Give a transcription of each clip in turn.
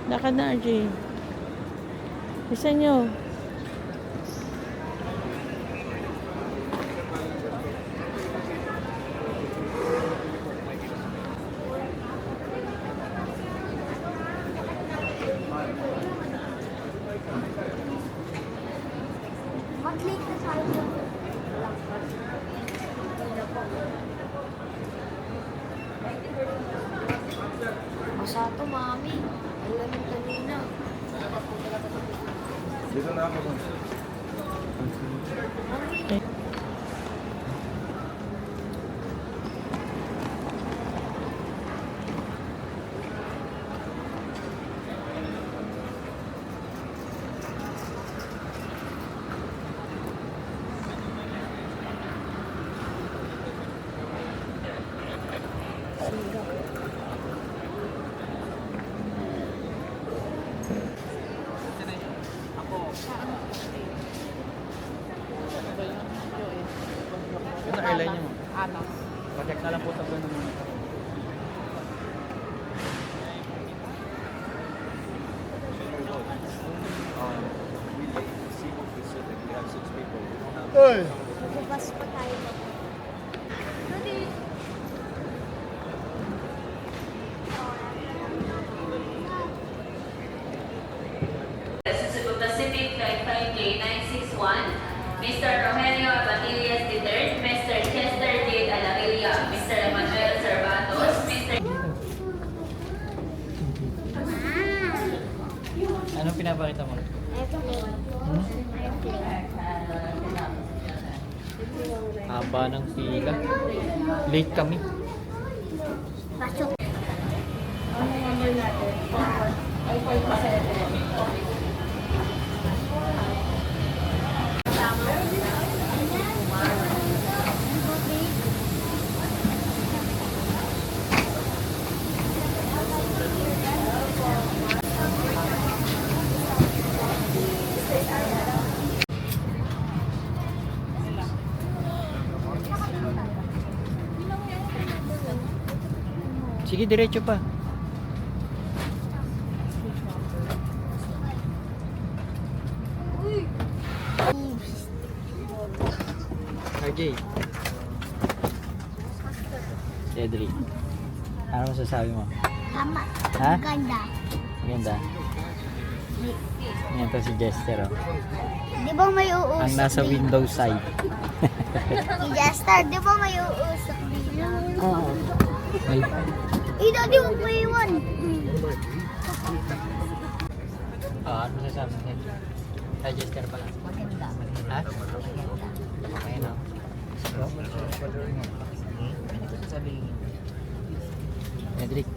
Lakad na, RJ. Isa nyo. Mag-late na tayo. Masa to, mami. Alam mo kanina. Dito na ako. Ito na airline niyo mo. Anas. Project na lang po sa buwan naman. Bubas pa tayo. Cebu Pacific Flight 5K961, Mr. Rogelio Abatillas III, Mr. Chester J. Alavilla, Mr. Emmanuel Cervantos, Mr. Anong pinapakita mo? Haba ng pila. Late kami. Pasok. Ano number natin? Ay, 5 Sige, diretso pa. RJ. Cedric. Ano masasabi mo? Tama. Ha? Ganda. Maganda. Yan to si Jester, oh. Di ba may uusok? Ang nasa window side. Si Jester, di ba may uusok dito? Oo. Ay, Eh, dati huwag mo iwan. ano masasabi mo? Hi, Jester pala. Maganda. Ha? Ayun, oh. Cedric.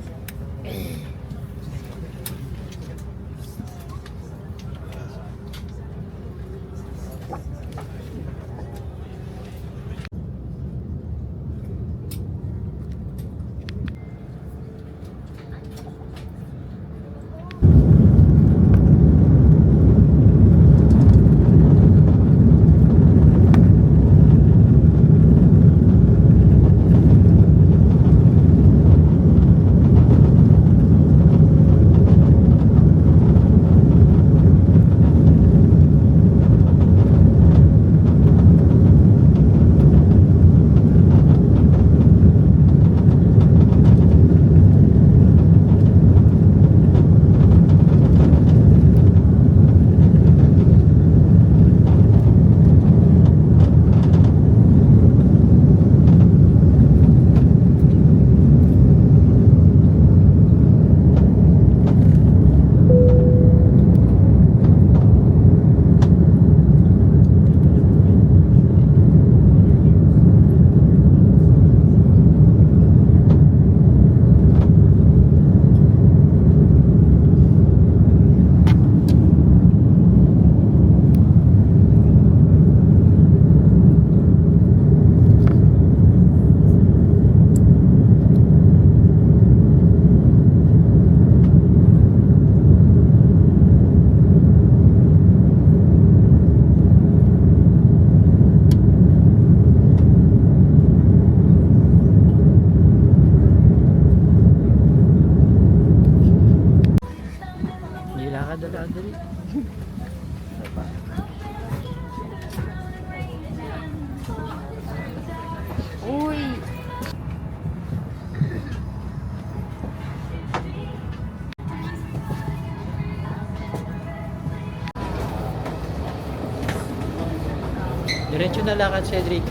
na lakad, Cedric.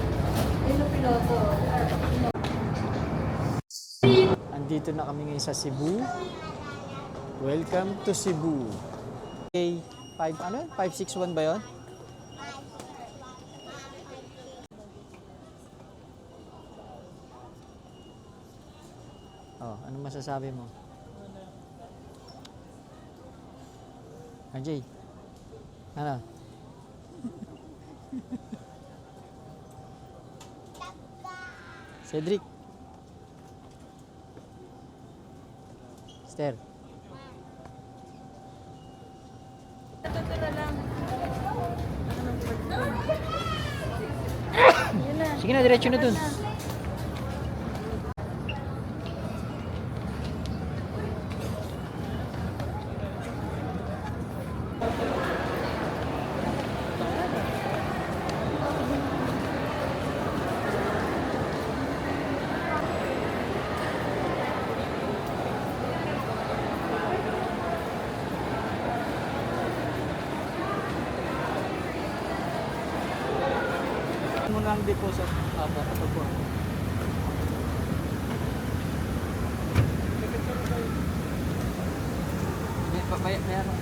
Yun ang piloto. Andito na kami ngayon sa Cebu. Welcome to Cebu. Okay, 561 ba yun? Oh, ano masasabi mo? Ajay, ano? Cedric. Esther. Sige na, diretso na dun. Muna ang deposit. Apo, ito po. Meron.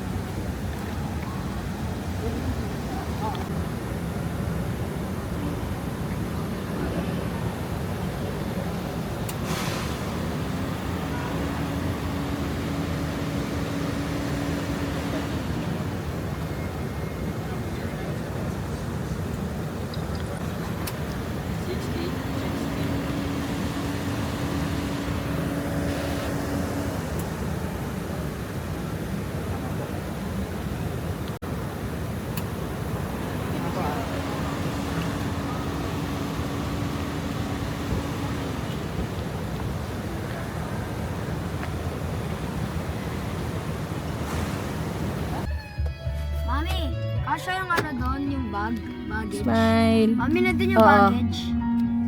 Mami, kasya yung ano doon, yung baggage. Smile. Mami, na din yung Oo. baggage.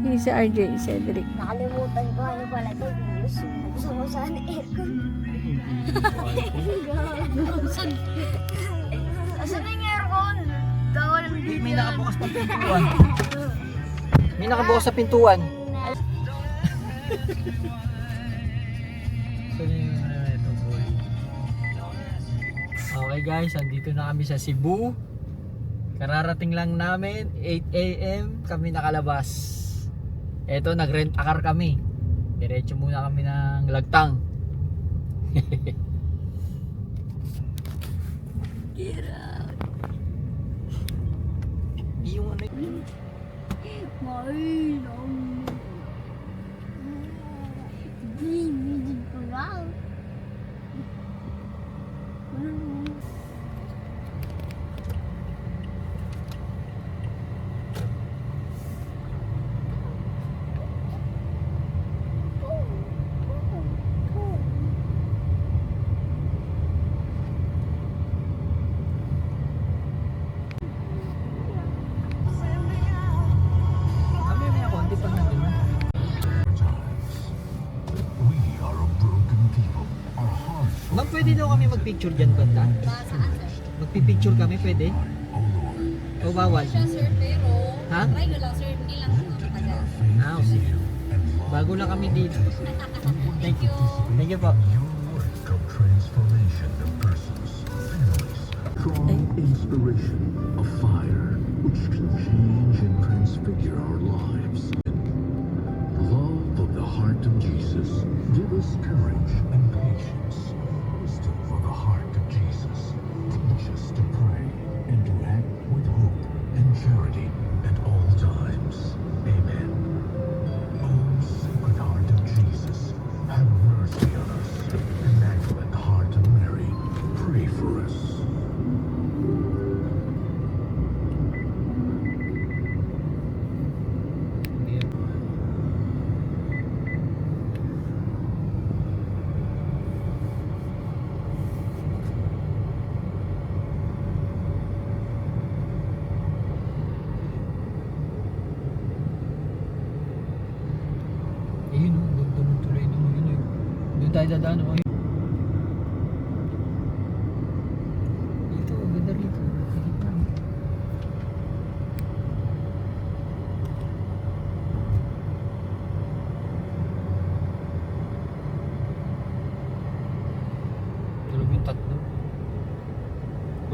Sige si RJ, Cedric. Nakalimutan ko, ano pala ito, gusto mo saan aircon. Asan na yung aircon? Dawal ang May nakabukas pa pintuan. May nakabukas sa pintuan. Okay guys, andito na kami sa Cebu. Kararating lang namin, 8 AM kami nakalabas. Eto, nag-rent a car kami. Diretso muna kami ng Lagtang. Get out. Yung ano yun? Kami may konti pag nandun na. We are a broken people. Our hearts Ma'am, pwede daw kami magpicture dyan banda? Magpipicture kami, pwede? O bawal? Ha? Ah, sige. Bago lang kami dito. Thank you. Thank you po. your work of transformation of persons, families, strong inspiration, a fire which can change and transfigure our lives. Love of the heart of Jesus, give us courage and patience. Wisdom for the heart of Jesus, teach us to pray and to act with hope and charity at all times. Amen. Oh, Sacred Heart of Jesus, have mercy on us. Immaculate Heart of Mary, pray for us. Ayun o, doon tuloy doon yun eh. Doon tayo dadaan o. Dito, ganda rito.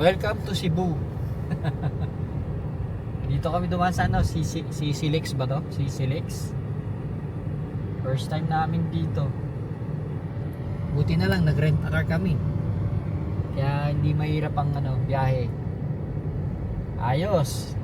Welcome to Cebu. Dito kami dumaan sa ano, si Silex ba to? Si Silex. First time namin dito. Buti na lang nag-rent a car kami. Kaya hindi mahirap ang ano, biyahe. Ayos.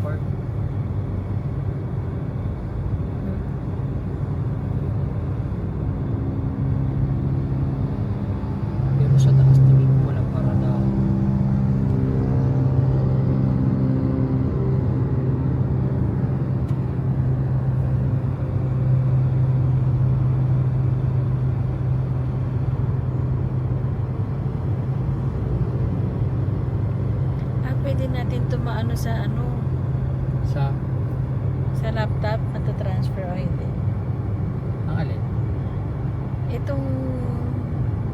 Park. Pero sa taas tingin ko walang paradahan. Pwede natin tumaano sa ano, Sa sa laptop at transfer o hindi. ang alin? Itong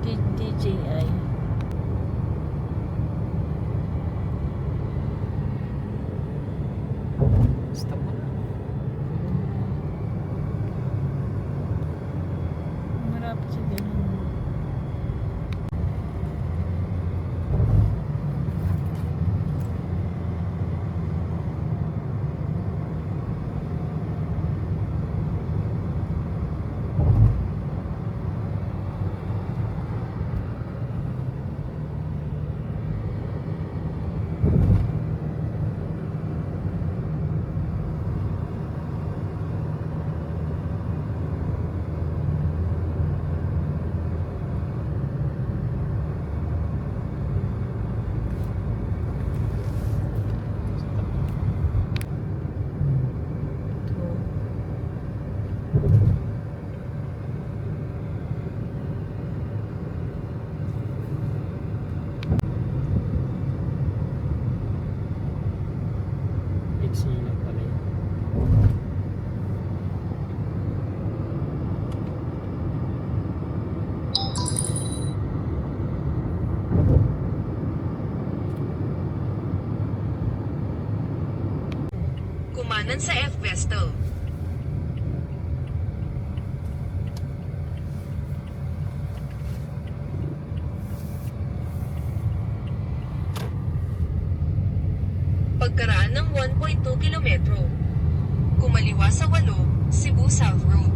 DJI. Stop mo na. Marapit siya ganun. Iksi lang pala yun. Kumanan sa F-Vestel. Pagkaraan ng 1.2 kilometro. Kumaliwa sa 8, Cebu South Road.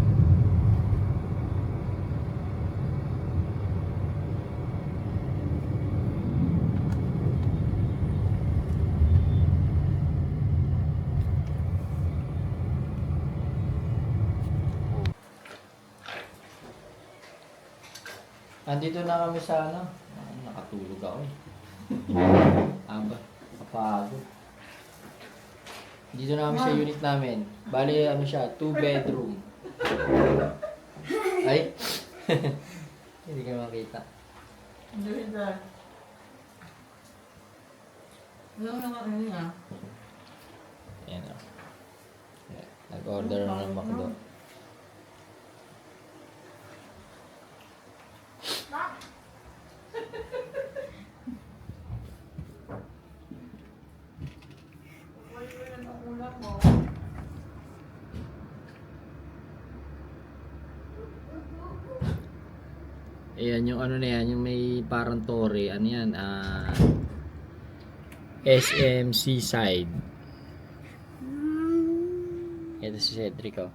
Andito na kami sa ano. Nakatulog ako eh. Aba, kapagod. Dito na kami sa unit namin. Bali, ano siya, 2 bedroom. Ay! Hindi ka makita. Hindi na. Ano naman ano nga? Ayan o. Nag-order na ng McDo. Ayan yung ano na yan, yung may parang tore, ano yan, SM Seaside. Ito si Cedric oh.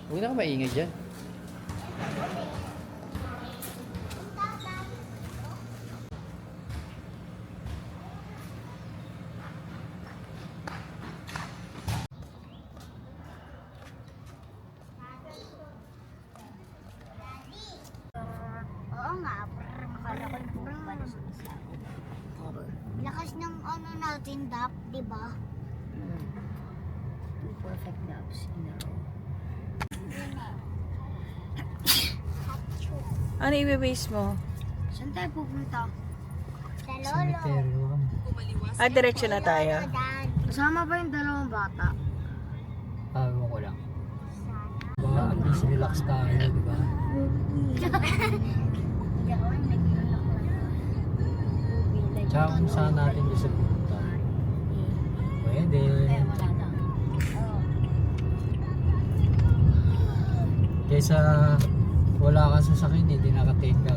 Huwag na ka maingay dyan. Oo nga, akala ko yung buong pala sumasabi. Lakas ng ano natin, Dap, di ba? Two perfect daps in a row. Ano i-base mo? Saan tayo pupunta? Sa lolo. Cemetery. Kumaliwas Ah, diretso na tayo. Kasama ba yung dalawang bata? Ewan ko lang. Baka at least relax tayo, di ba? Tsaka kung saan natin gusto pumunta. Pwede. Kaysa wala kang sasakyan, hindi nakatake ka.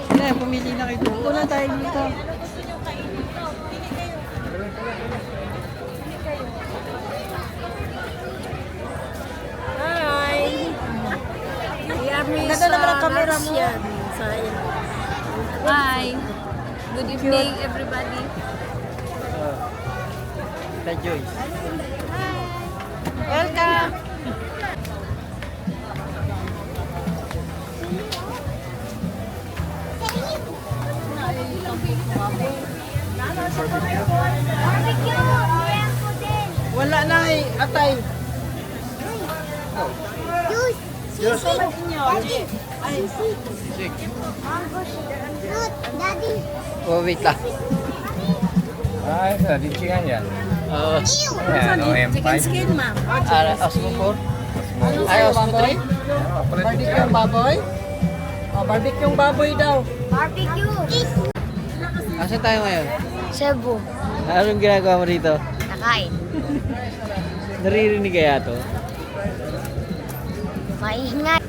Hindi, pumili na kayo. Dito na tayo dito. Hi! Ganda naman ang camera mo. Hi. Good evening, everybody. Tita Joyce. Welcome! Wala na eh, atay. Daddy. Oh, wait lang. Ah, ito, dichikan yan. Oo. Ayan, OM5. Skin, ma'am. Osmo 4? Ay, Osmo 3? Barbecue yung baboy? Oh, barbecue yung baboy daw. Barbecue. Asan tayo ngayon? Cebu. Anong ginagawa mo rito? Nakain. Naririnig kaya to? Maingay.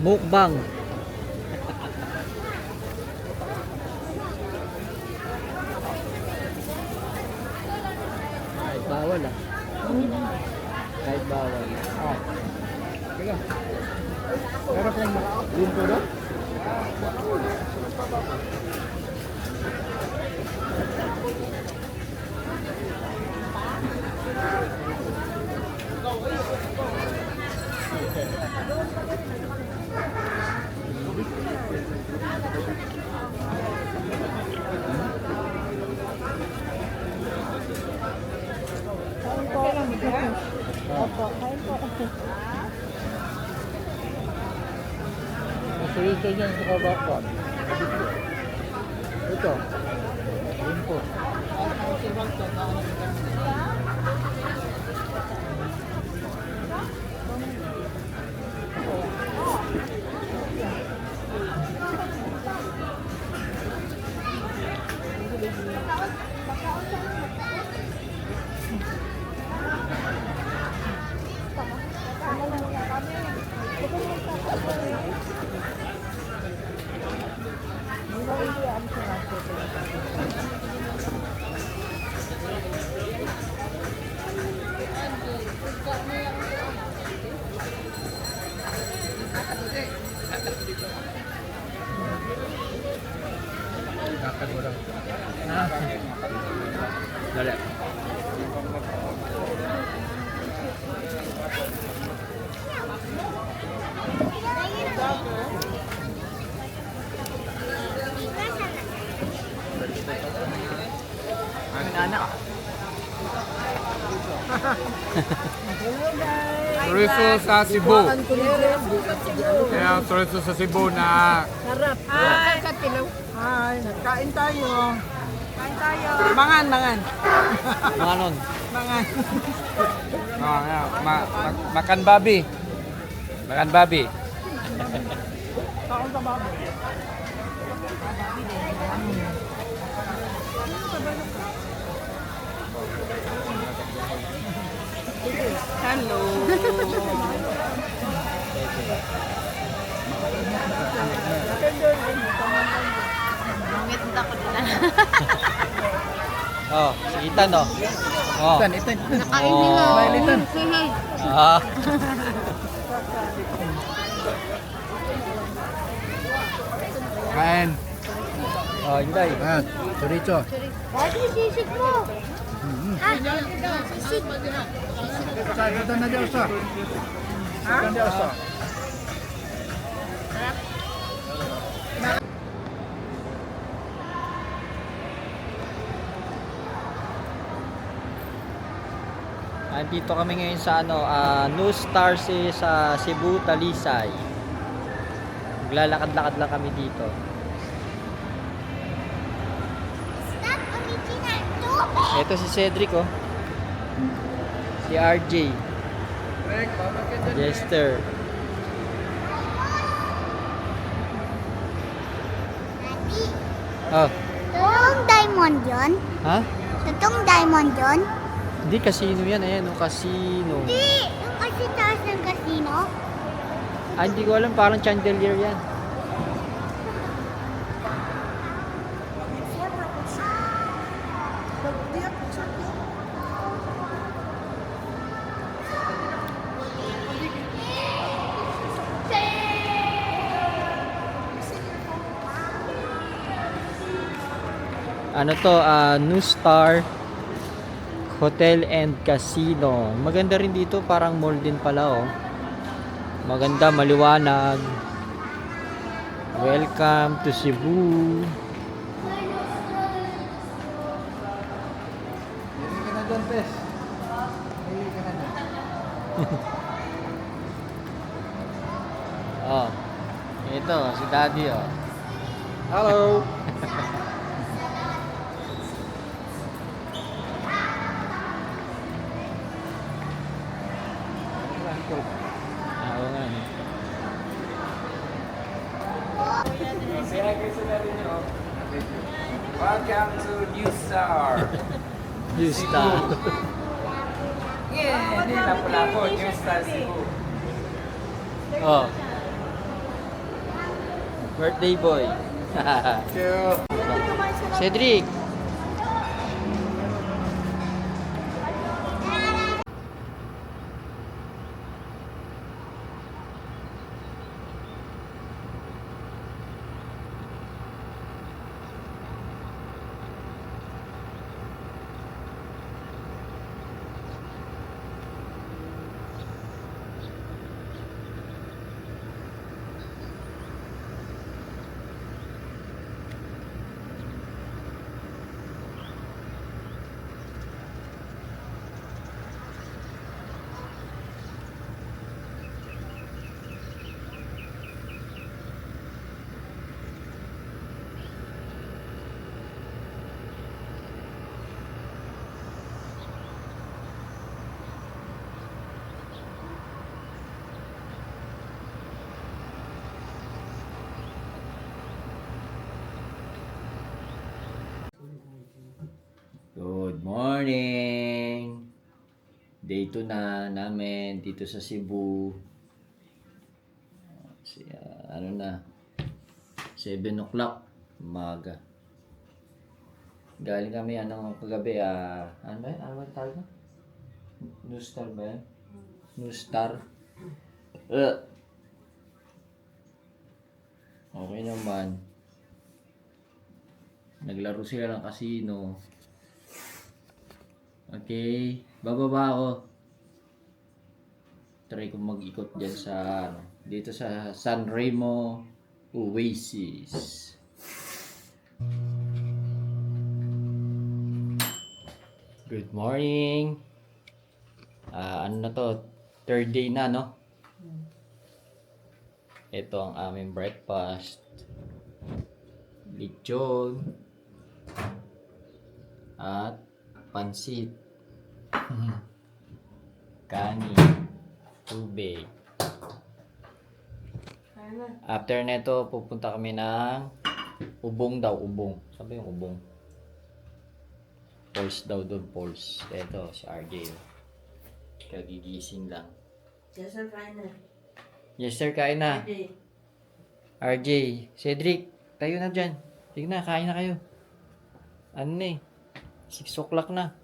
Mukbang. Kahit bawal ah. Kahit bawal. Pero kung yun ko doon? Masarito niyan sa kabakwan. Ito. Yun po. Kakagurang. Dali. Chorizo sa Cebu. Kuhaan ko nito. Kaya chorizo sa Cebu na Sarap. Hi, nagkain tayo. Kain tayo. Mangan. Mga nun. Mangan. makan babi. Makan babi. Kaon sa baboy. Hello. Oh, si Ethan oh. Oh. Itan. Nakain Oh. nila. Bailitan. Ah. Kain. Oh, Inday. Chorizo. Dati sisig mo. Ah, sisig. Sa na Diyos sa. Sa Diyos sa. Andito kami ngayon sa New Star sa Cebu, Talisay. Maglalakad-lakad lang kami dito. Stop original tubig. Ito si Cedric oh. Si RJ. Jester. Daddy, Oh, totoong diamond yun? ha? Totoong diamond yun? Hindi, casino yan. Ayan, oh, casino. Hindi, yung kasi taas ng casino. Ah, hindi ko alam. Parang chandelier yan. Ano to? New Star Hotel and Casino. Maganda rin dito. Parang mall din pala oh. Maganda, maliwanag. Welcome to Cebu. Oh. Ito, si Daddy oh. Hello. Oo nga. Welcome to New Star. New Star. Yeah, hindi lapo-lapo. New Star Cebu. Oh. Birthday boy. Cedric. Good morning! Day 2 na namin dito sa Cebu. Ano na? 7 o'clock umaga. Galing kami kagabi ano ba yan? Ano ba yung tawag na? New Star ba yan? New Star? Okay naman. Naglaro sila ng casino. Okay, bababa ako. Try ko mag-ikot dyan sa dito sa San Remo Oasis. Good morning. Ano na to? Third day na, no? Ito ang aming breakfast. Lechon. At pansit. Kanin. Tubig. After neto, pupunta kami ng ubong daw, ubong. Sabi yung ubong. Falls daw doon, falls. Ito, si RJ. Kagigising lang. Yes, sir, kain na. Yes sir, kain na. Okay. RJ, Cedric, tayo na dyan. Sige na, kain na kayo. Ano na eh, 6 o'clock na.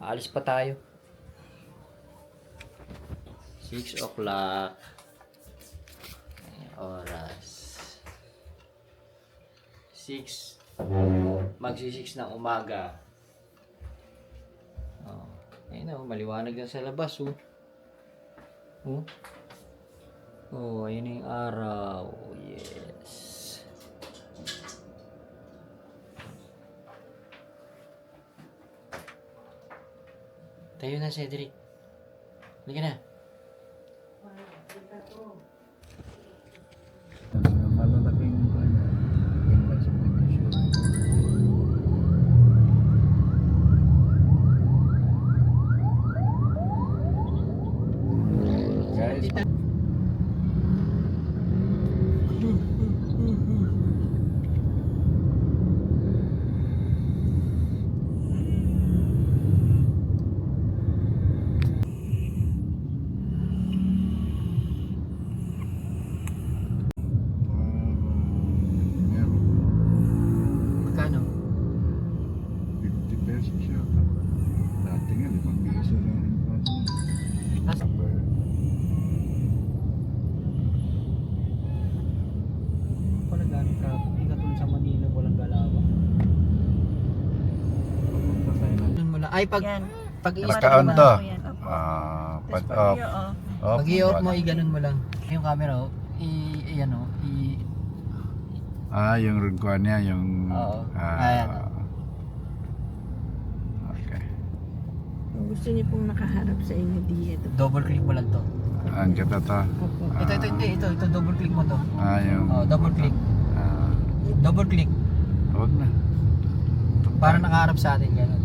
Aalis pa tayo. 6 o'clock. Oras. 6. Magsi-6 ng umaga. Oh, ayun na, maliwanag na sa labas oh. Oh. Oh, ayun na yung araw. Yes. Tayo na, Cedric. Halika na. Malalaking guys, Magkano? 50 pesos yata. Dati nga, 5 piso lang yung price. Tas, pala daming traffic. Hindi katulad sa Manila, walang galawa. Papunta tayo na. Doon mo lang. Ay, pag i-start Nakaon mo to. na. Pag-off. Pag i-off mo, i-ganon mo lang. Yung camera, oh. Ano, Yung ringkuan niya, yung... Oo. Ayan. Okay. Kung gusto niyo pong nakaharap sa inyo dito. double click mo lang to. Ang kata to. Ito, double click mo to. Yung... Oh, double click. Double click. Huwag na. Para nakaharap sa atin, gano'n.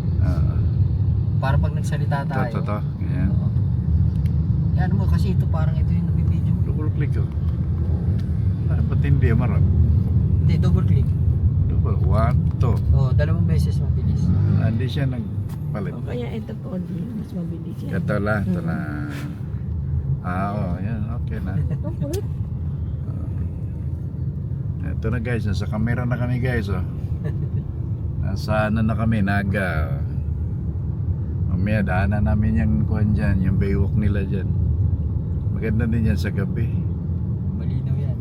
Para pag nagsalita tayo. To. Ganyan. Oo. Yan mo, kasi ito parang ito yung nabibidyo. Double click ko. Ba't hindi marap? Hindi, double click. Double. 1, 2. Oh, 2 beses mabilis. Hindi siya nagpalit. Kaya ito po, mas mabilis yan. Ito lang. Ito na. Yan. Okay na. Ito na guys. Nasa camera na kami guys. Oh. Nasa ano na kami. Naga. Mamaya daanan namin yung kuhan dyan. Yung baywalk nila dyan. Maganda din yan sa gabi. Malinaw yan.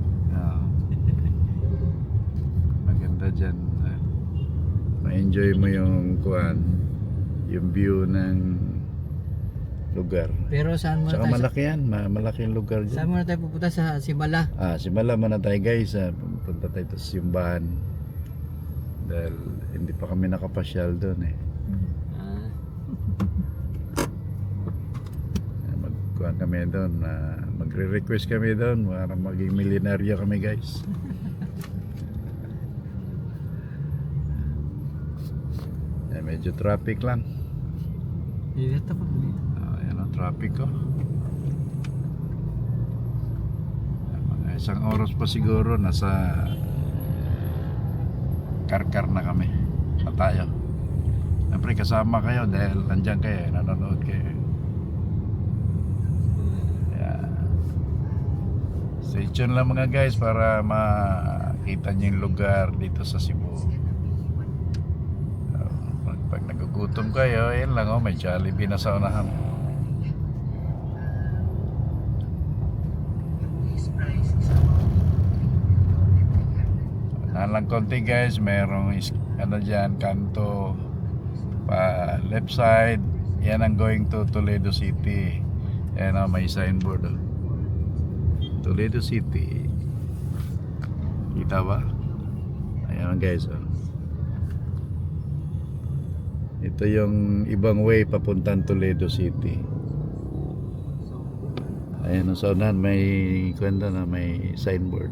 Maganda dyan. Ma-enjoy mo yung kuhan. Yung view ng lugar. Pero saan muna Saka tayo? malaki yan. Malaking lugar Saan dyan. muna tayo pupunta sa Simala? Simala muna tayo guys. Punta tayo sa simbahan. Dahil hindi pa kami nakapasyal doon eh. Magkuhan kami doon. Magre-request kami doon. Para maging milyonaryo kami guys. Medyo traffic lang. Dito po dito. Yan ang traffic ko. Mga 1 oras pa siguro nasa Karkar na kami. Na tayo. Siyempre kasama kayo dahil nandiyan kayo, nanonood kayo. Stay tuned lang mga guys para makita nyo yung lugar dito sa Cebu. Pag nagugutom kayo, yun lang may Jollibee na sa unahan. Lang konti guys, merong ano dyan, kanto pa left side, yan ang going to Toledo City. Yan may signboard Toledo City, kita ba? Ayan guys ito yung ibang way papuntang Toledo City. Ayan, sa unahan may kwento na may signboard.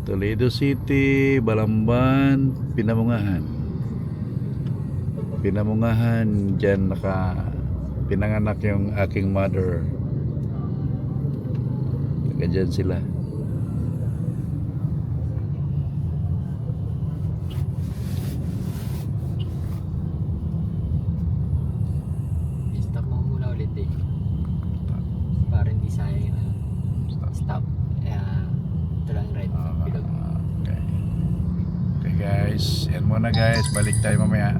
Toledo City, Balamban, Pinamungahan. Pinamungahan, dyan pinanganak yung aking mother. Taga dyan sila. Stop mo muna ulit eh. Para hindi sayang yung stop. Ito lang right. Bilog. Okay. Okay guys, yan muna guys. Balik tayo mamaya.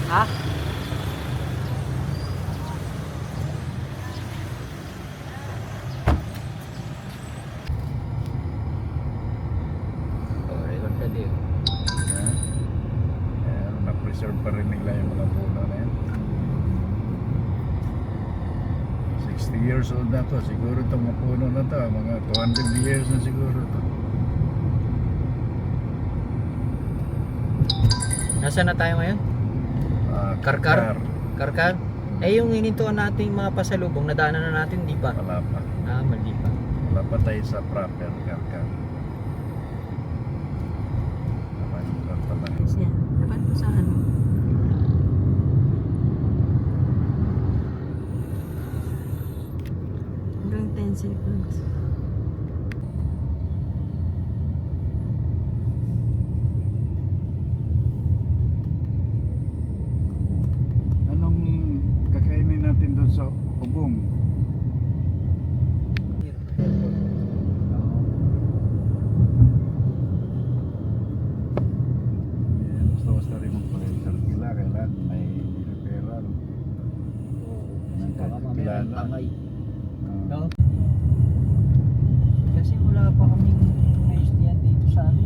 Ha? Oh, ilan ka din? Ayan, na-preserve pa rin nila yung mga puno na yan. 60 years old na to. Siguro itong mga puno na to. Mga 200 years na siguro to. Nasaan na tayo ngayon? Karkar? Karkar? Eh yung hinintuan natin mga pasalubong, nadaanan na natin, di ba? Wala pa. Mali pa. Wala pa tayo sa proper Karkar. Karkar pa lang. Dapat mo sa ano? Hanggang 10 seconds. Anong kakainin natin doon sa ubong? Basta rin magpa-enter sila. Kailan may referral. Baka mamaya ang tangay. Ah. No? Kasi wala pa kaming na-STyan dito sa ano,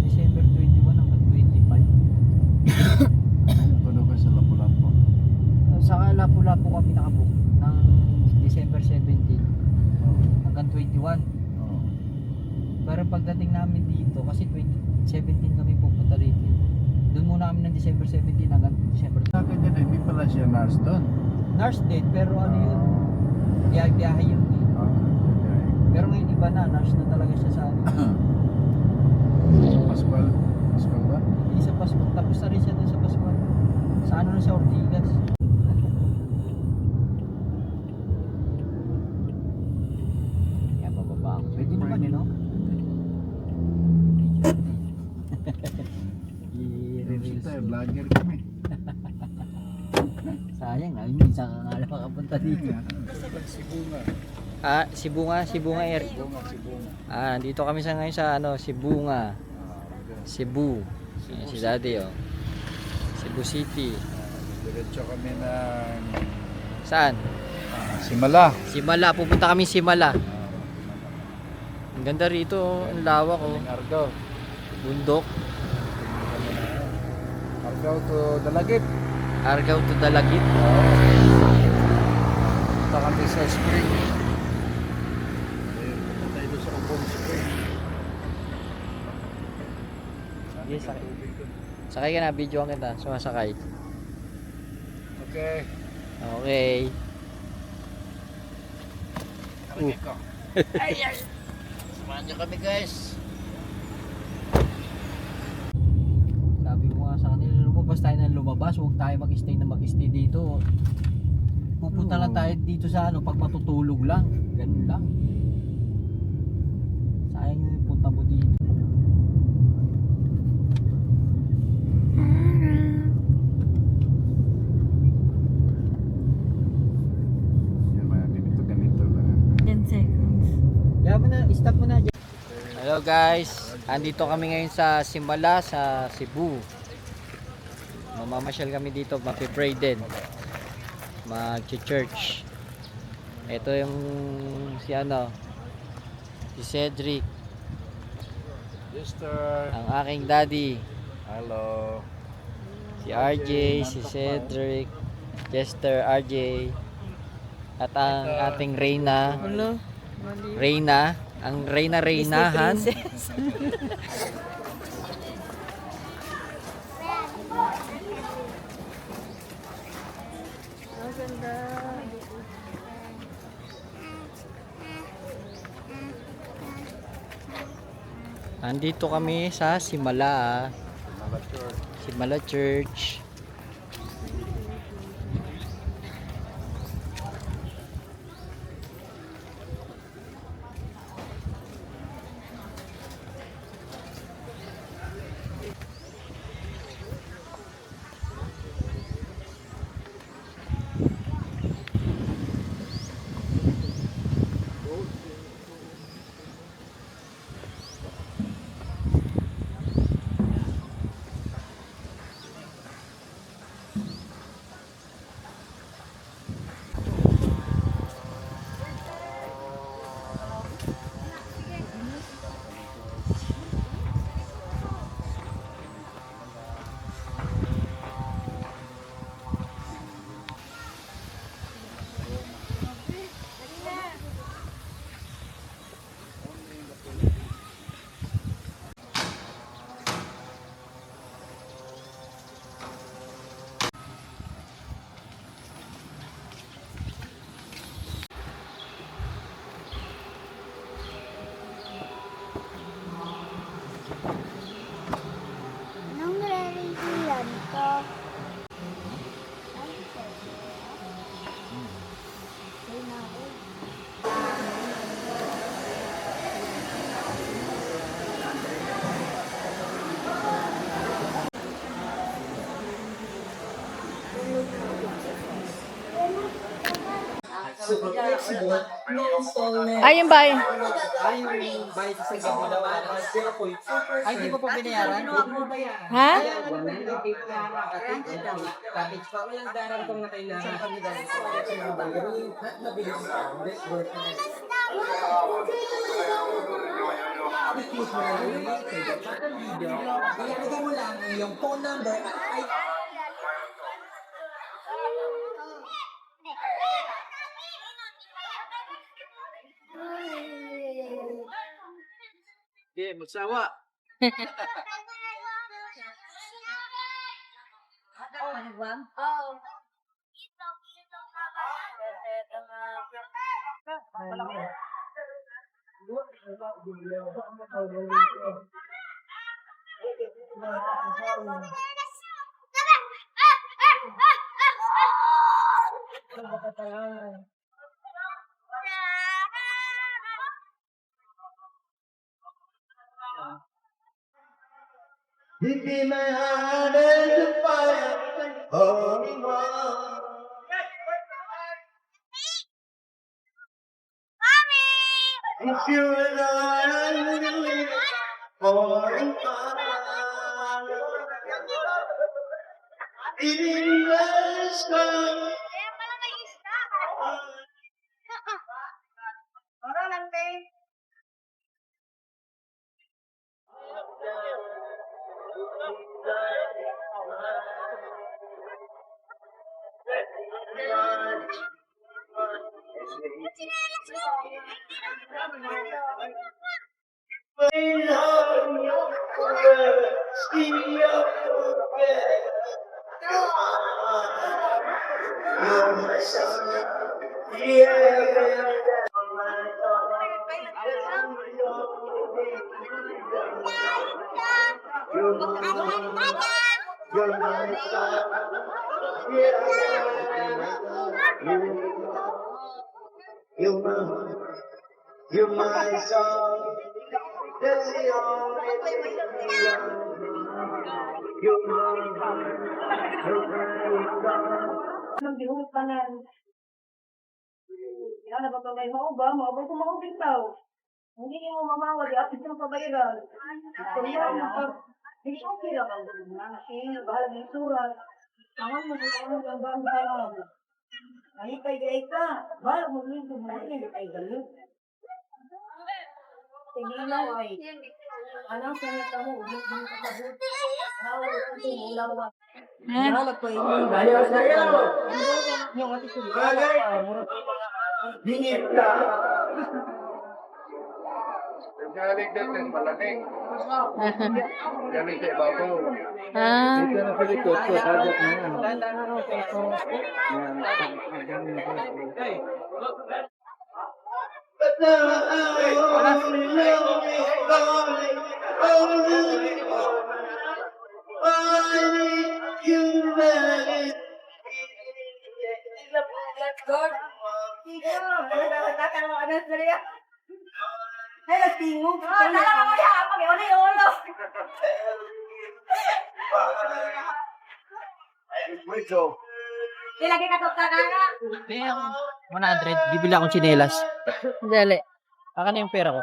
December 21 hanggang 25. Tulo ka sa Lapu-Lapu. Saka Lapu-Lapu kami nakabook ng December 17 hanggang 21. Oo. Pero pagdating namin dito, kasi 17 kami pupunta dito. Doon muna kami ng December 17 hanggang December 20. Sa akin yan, hindi pala siya nurse doon. Nurse date, pero ano yun, biyahe yun eh. Okay. Pero ngayon iba na, nurse na talaga siya sa ano. Pascual? Pascual ba? Hindi sa Pascual, tapos na rin siya doon sa Pascual. Sa ano na sa Ortigas. Yan, bababa ako. Pwede naman yun, no? Kasi tayo, vlogger kami. Sayang, minsan ka nga lang makapunta dito. Sibunga. Sibunga Air. Sibunga. Dito kami sa ngayon sa ano, Sibunga. Cebu. Ayan, si Daddy oh. Cebu City. Diretso kami ng Saan? Simala. Simala, pupunta kami Simala. Ang ganda rito, oh. Ang lawak oh. Argao. Bundok. Argao to Dalagit. Argao to Dalagit. Punta kami sa spring. Punta tayo doon sa Ubong Spring. Yes, sakay. Sakay ka na, video ang kita. Sumasakay. Okay. Okay. Ko. Ay! Samahan niyo kami guys. Sabi ko nga sa kanila, lumabas tayo ng lumabas, huwag tayo mag-stay na mag-stay dito. Pupunta lang tayo dito sa ano, pag matutulog lang. Ganun lang. Sayang yung punta mo dito. Yan mga ganito lang. 10 seconds. Kaya mo na, stop mo na dyan. Hello guys, andito kami ngayon sa Simala, sa Cebu. Mamamasyal kami dito, mapi-pray din. Mag-church. Ito yung si ano, si Cedric, Sister. ang aking daddy. Hello. Si RJ, si Cedric, Chester, RJ. At ang ating Reyna. Reyna, ang Reynahan. ganda. Nandito kami sa Simala. Simala Church. Anong religion to? Ayun ba? Ay, yung bayad sa gabi. Ay, di pa po binayaran? Ha? Package pa. Walang daran pang na kailangan. Ilagay mo lang yung phone number at ay Okay, magsawa. Galing din, malamig. Kami sa ibabaw. Ah, Dito na pilikot ko, sajak na yan. pera ko. 100. Bibili akong tsinelas. Dali. Akan na yung pera ko.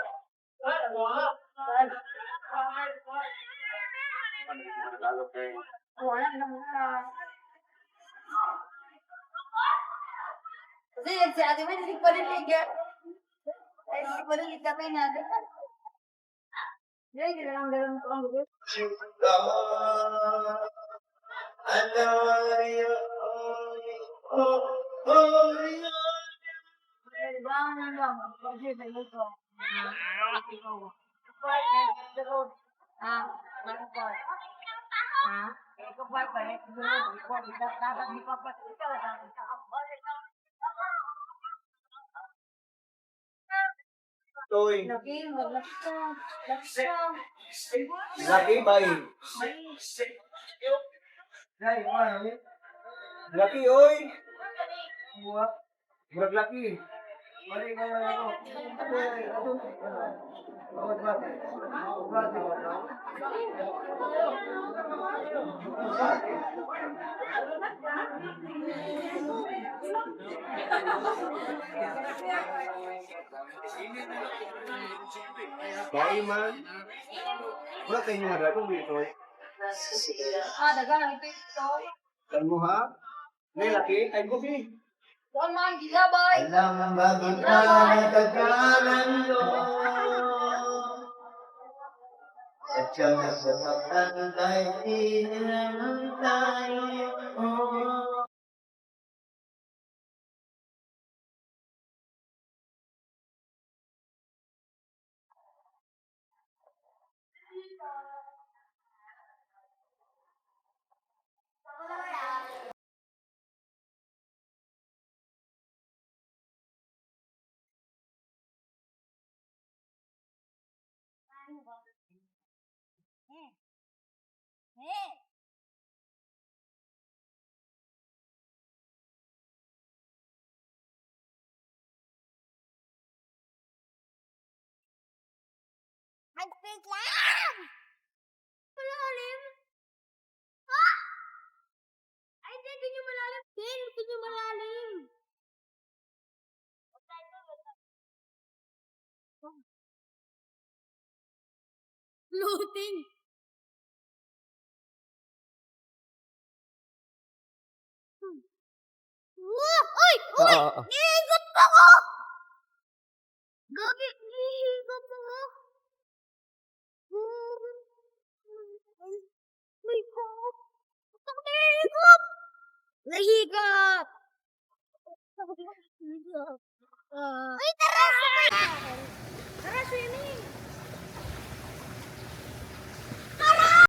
Si ate mo, hindi pa rin liga. Ay, hindi pa rin liga kayo natin. Hindi lang dalang ko ang gusto. Laki ba Laki, oy! Murag laki. Mali ka na ako. Kaya man. Wala tayong mga dagong dito eh. Dagang ito ito. Kan mo ha? May laki, ay gubi. Doon mga gilabay. Alam ang bagong natagalan mo. At siya na sa pagkakay, tinalang tayo. Mag-speak lang! Malalim! Ha? Ay, hindi, ganyan malalim. Din, ganyan malalim. Floating! Wow! Uy! Uy! Oo. Iigot pa ko! Gagi, iigot pa ko! My God! Bakit nahihigop? Nahihigop! Ay, tara!